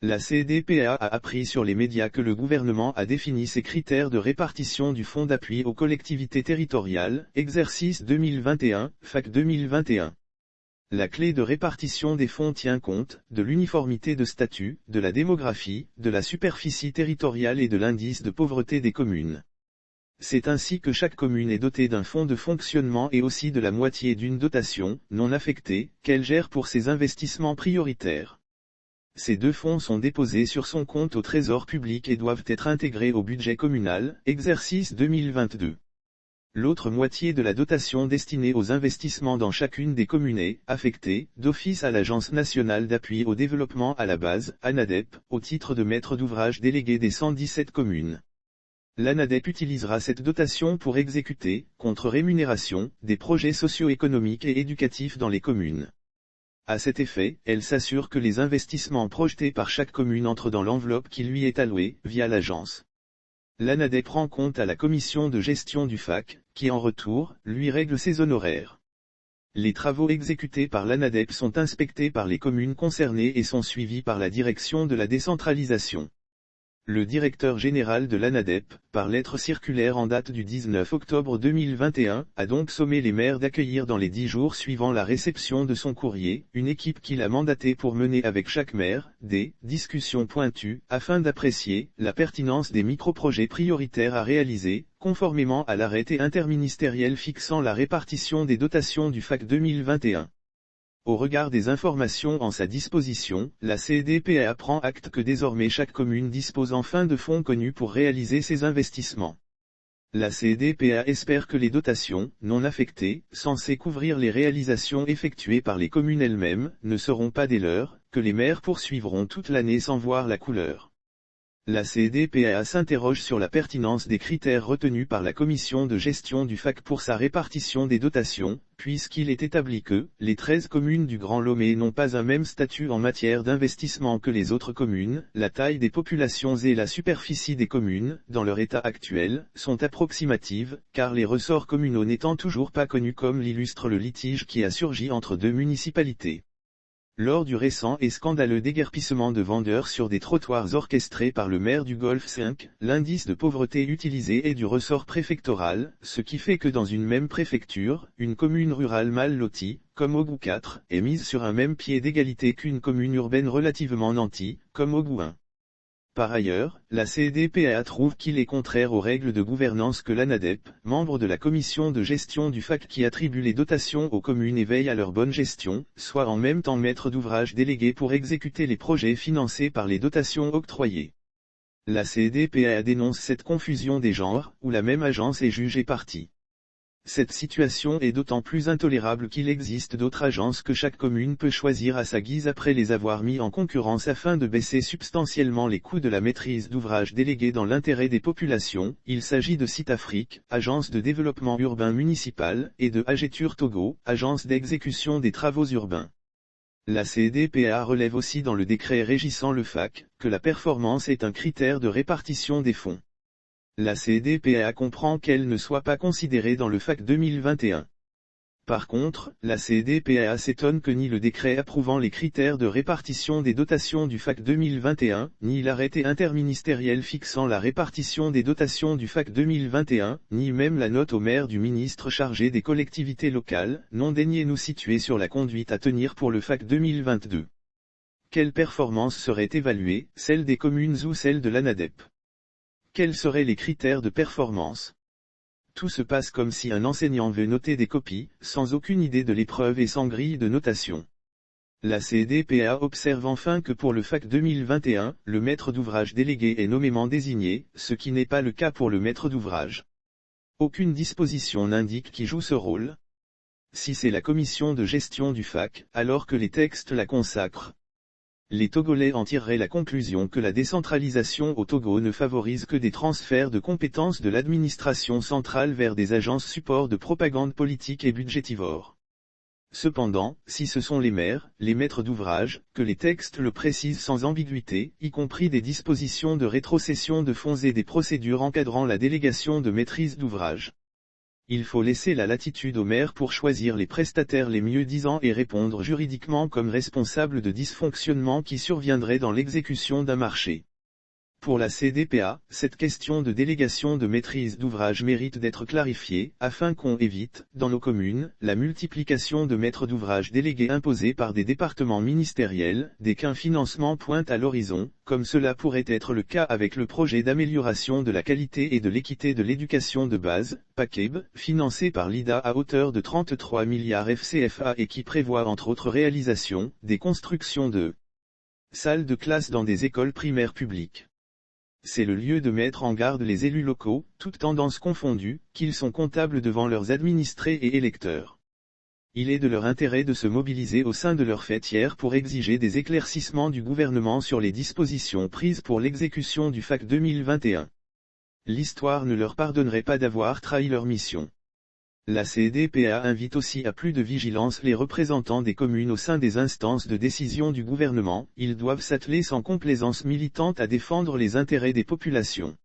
La CDPA a appris sur les médias que le gouvernement a défini ses critères de répartition du fonds d'appui aux collectivités territoriales, exercice 2021, FAC 2021. La clé de répartition des fonds tient compte de l'uniformité de statut, de la démographie, de la superficie territoriale et de l'indice de pauvreté des communes. C'est ainsi que chaque commune est dotée d'un fonds de fonctionnement et aussi de la moitié d'une dotation, non affectée, qu'elle gère pour ses investissements prioritaires. Ces deux fonds sont déposés sur son compte au Trésor public et doivent être intégrés au budget communal, exercice 2022. L'autre moitié de la dotation destinée aux investissements dans chacune des communes est affectée, d'office à l'Agence nationale d'appui au développement à la base, ANADEP, au titre de maître d'ouvrage délégué des 117 communes. L'ANADEP utilisera cette dotation pour exécuter, contre rémunération, des projets socio-économiques et éducatifs dans les communes. À cet effet, elle s'assure que les investissements projetés par chaque commune entrent dans l'enveloppe qui lui est allouée, via l'agence. L'ANADEP rend compte à la commission de gestion du FAC, qui en retour, lui règle ses honoraires. Les travaux exécutés par l'ANADEP sont inspectés par les communes concernées et sont suivis par la direction de la décentralisation. Le directeur général de l'ANADEP, par lettre circulaire en date du 19 octobre 2021, a donc sommé les maires d'accueillir dans les 10 jours suivant la réception de son courrier, une équipe qu'il a mandatée pour mener avec chaque maire, des discussions pointues, afin d'apprécier la pertinence des microprojets prioritaires à réaliser, conformément à l'arrêté interministériel fixant la répartition des dotations du FAC 2021. Au regard des informations en sa disposition, la CDPA prend acte que désormais chaque commune dispose enfin de fonds connus pour réaliser ses investissements. La CDPA espère que les dotations, non affectées, censées couvrir les réalisations effectuées par les communes elles-mêmes, ne seront pas des leurs, que les maires poursuivront toute l'année sans voir la couleur. La CDPA s'interroge sur la pertinence des critères retenus par la commission de gestion du FAC pour sa répartition des dotations, puisqu'il est établi que, les 13 communes du Grand Lomé n'ont pas un même statut en matière d'investissement que les autres communes, la taille des populations et la superficie des communes, dans leur état actuel, sont approximatives, car les ressorts communaux n'étant toujours pas connus comme l'illustre le litige qui a surgi entre deux municipalités. Lors du récent et scandaleux déguerpissement de vendeurs sur des trottoirs orchestrés par le maire du Golfe 5, l'indice de pauvreté utilisé est du ressort préfectoral, ce qui fait que dans une même préfecture, une commune rurale mal lotie, comme Ogou 4, est mise sur un même pied d'égalité qu'une commune urbaine relativement nantie, comme Ogou 1. Par ailleurs, la CDPA trouve qu'il est contraire aux règles de gouvernance que l'ANADEP, membre de la commission de gestion du FAC qui attribue les dotations aux communes et veille à leur bonne gestion, soit en même temps maître d'ouvrage délégué pour exécuter les projets financés par les dotations octroyées. La CDPA dénonce cette confusion des genres, où la même agence est juge et partie. Cette situation est d'autant plus intolérable qu'il existe d'autres agences que chaque commune peut choisir à sa guise après les avoir mis en concurrence afin de baisser substantiellement les coûts de la maîtrise d'ouvrage déléguée dans l'intérêt des populations. Il s'agit de Citafrique, agence de développement urbain municipal, et de Agetur Togo, agence d'exécution des travaux urbains. La CDPA relève aussi dans le décret régissant le FAC, que la performance est un critère de répartition des fonds. La CDPA comprend qu'elle ne soit pas considérée dans le FAC 2021. Par contre, la CDPA s'étonne que ni le décret approuvant les critères de répartition des dotations du FAC 2021, ni l'arrêté interministériel fixant la répartition des dotations du FAC 2021, ni même la note au maire du ministre chargé des collectivités locales, n'ont daigné nous situer sur la conduite à tenir pour le FAC 2022. Quelle performance serait évaluée, celle des communes ou celle de l'ANADEP? Quels seraient les critères de performance? Tout se passe comme si un enseignant veut noter des copies, sans aucune idée de l'épreuve et sans grille de notation. La CDPA observe enfin que pour le FAC 2021, le maître d'ouvrage délégué est nommément désigné, ce qui n'est pas le cas pour le maître d'ouvrage. Aucune disposition n'indique qui joue ce rôle. Si c'est la commission de gestion du FAC, alors que les textes la consacrent. Les Togolais en tireraient la conclusion que la décentralisation au Togo ne favorise que des transferts de compétences de l'administration centrale vers des agences supports de propagande politique et budgétivore. Cependant, si ce sont les maires, les maîtres d'ouvrage, que les textes le précisent sans ambiguïté, y compris des dispositions de rétrocession de fonds et des procédures encadrant la délégation de maîtrise d'ouvrage. Il faut laisser la latitude aux maires pour choisir les prestataires les mieux disants et répondre juridiquement comme responsables de dysfonctionnements qui surviendraient dans l'exécution d'un marché. Pour la CDPA, cette question de délégation de maîtrise d'ouvrage mérite d'être clarifiée, afin qu'on évite, dans nos communes, la multiplication de maîtres d'ouvrage délégués imposés par des départements ministériels, dès qu'un financement pointe à l'horizon, comme cela pourrait être le cas avec le projet d'amélioration de la qualité et de l'équité de l'éducation de base, PACEB, financé par l'IDA à hauteur de 33 milliards FCFA et qui prévoit entre autres réalisations, des constructions de salles de classe dans des écoles primaires publiques. C'est le lieu de mettre en garde les élus locaux, toutes tendances confondues, qu'ils sont comptables devant leurs administrés et électeurs. Il est de leur intérêt de se mobiliser au sein de leur fêtière pour exiger des éclaircissements du gouvernement sur les dispositions prises pour l'exécution du FAC 2021. L'histoire ne leur pardonnerait pas d'avoir trahi leur mission. La CDPA invite aussi à plus de vigilance les représentants des communes au sein des instances de décision du gouvernement, ils doivent s'atteler sans complaisance militante à défendre les intérêts des populations.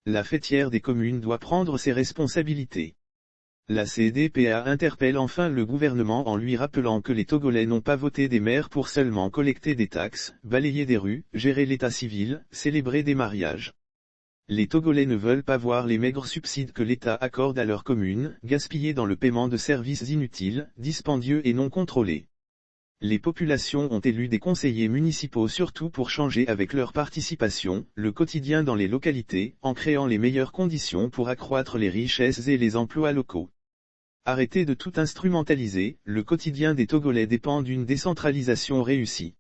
La fêtière des communes doit prendre ses responsabilités. La CDPA interpelle enfin le gouvernement en lui rappelant que les Togolais n'ont pas voté des maires pour seulement collecter des taxes, balayer des rues, gérer l'état civil, célébrer des mariages. Les Togolais ne veulent pas voir les maigres subsides que l'État accorde à leurs communes, gaspillés dans le paiement de services inutiles, dispendieux et non contrôlés. Les populations ont élu des conseillers municipaux surtout pour changer avec leur participation, le quotidien dans les localités, en créant les meilleures conditions pour accroître les richesses et les emplois locaux. Arrêtez de tout instrumentaliser, le quotidien des Togolais dépend d'une décentralisation réussie.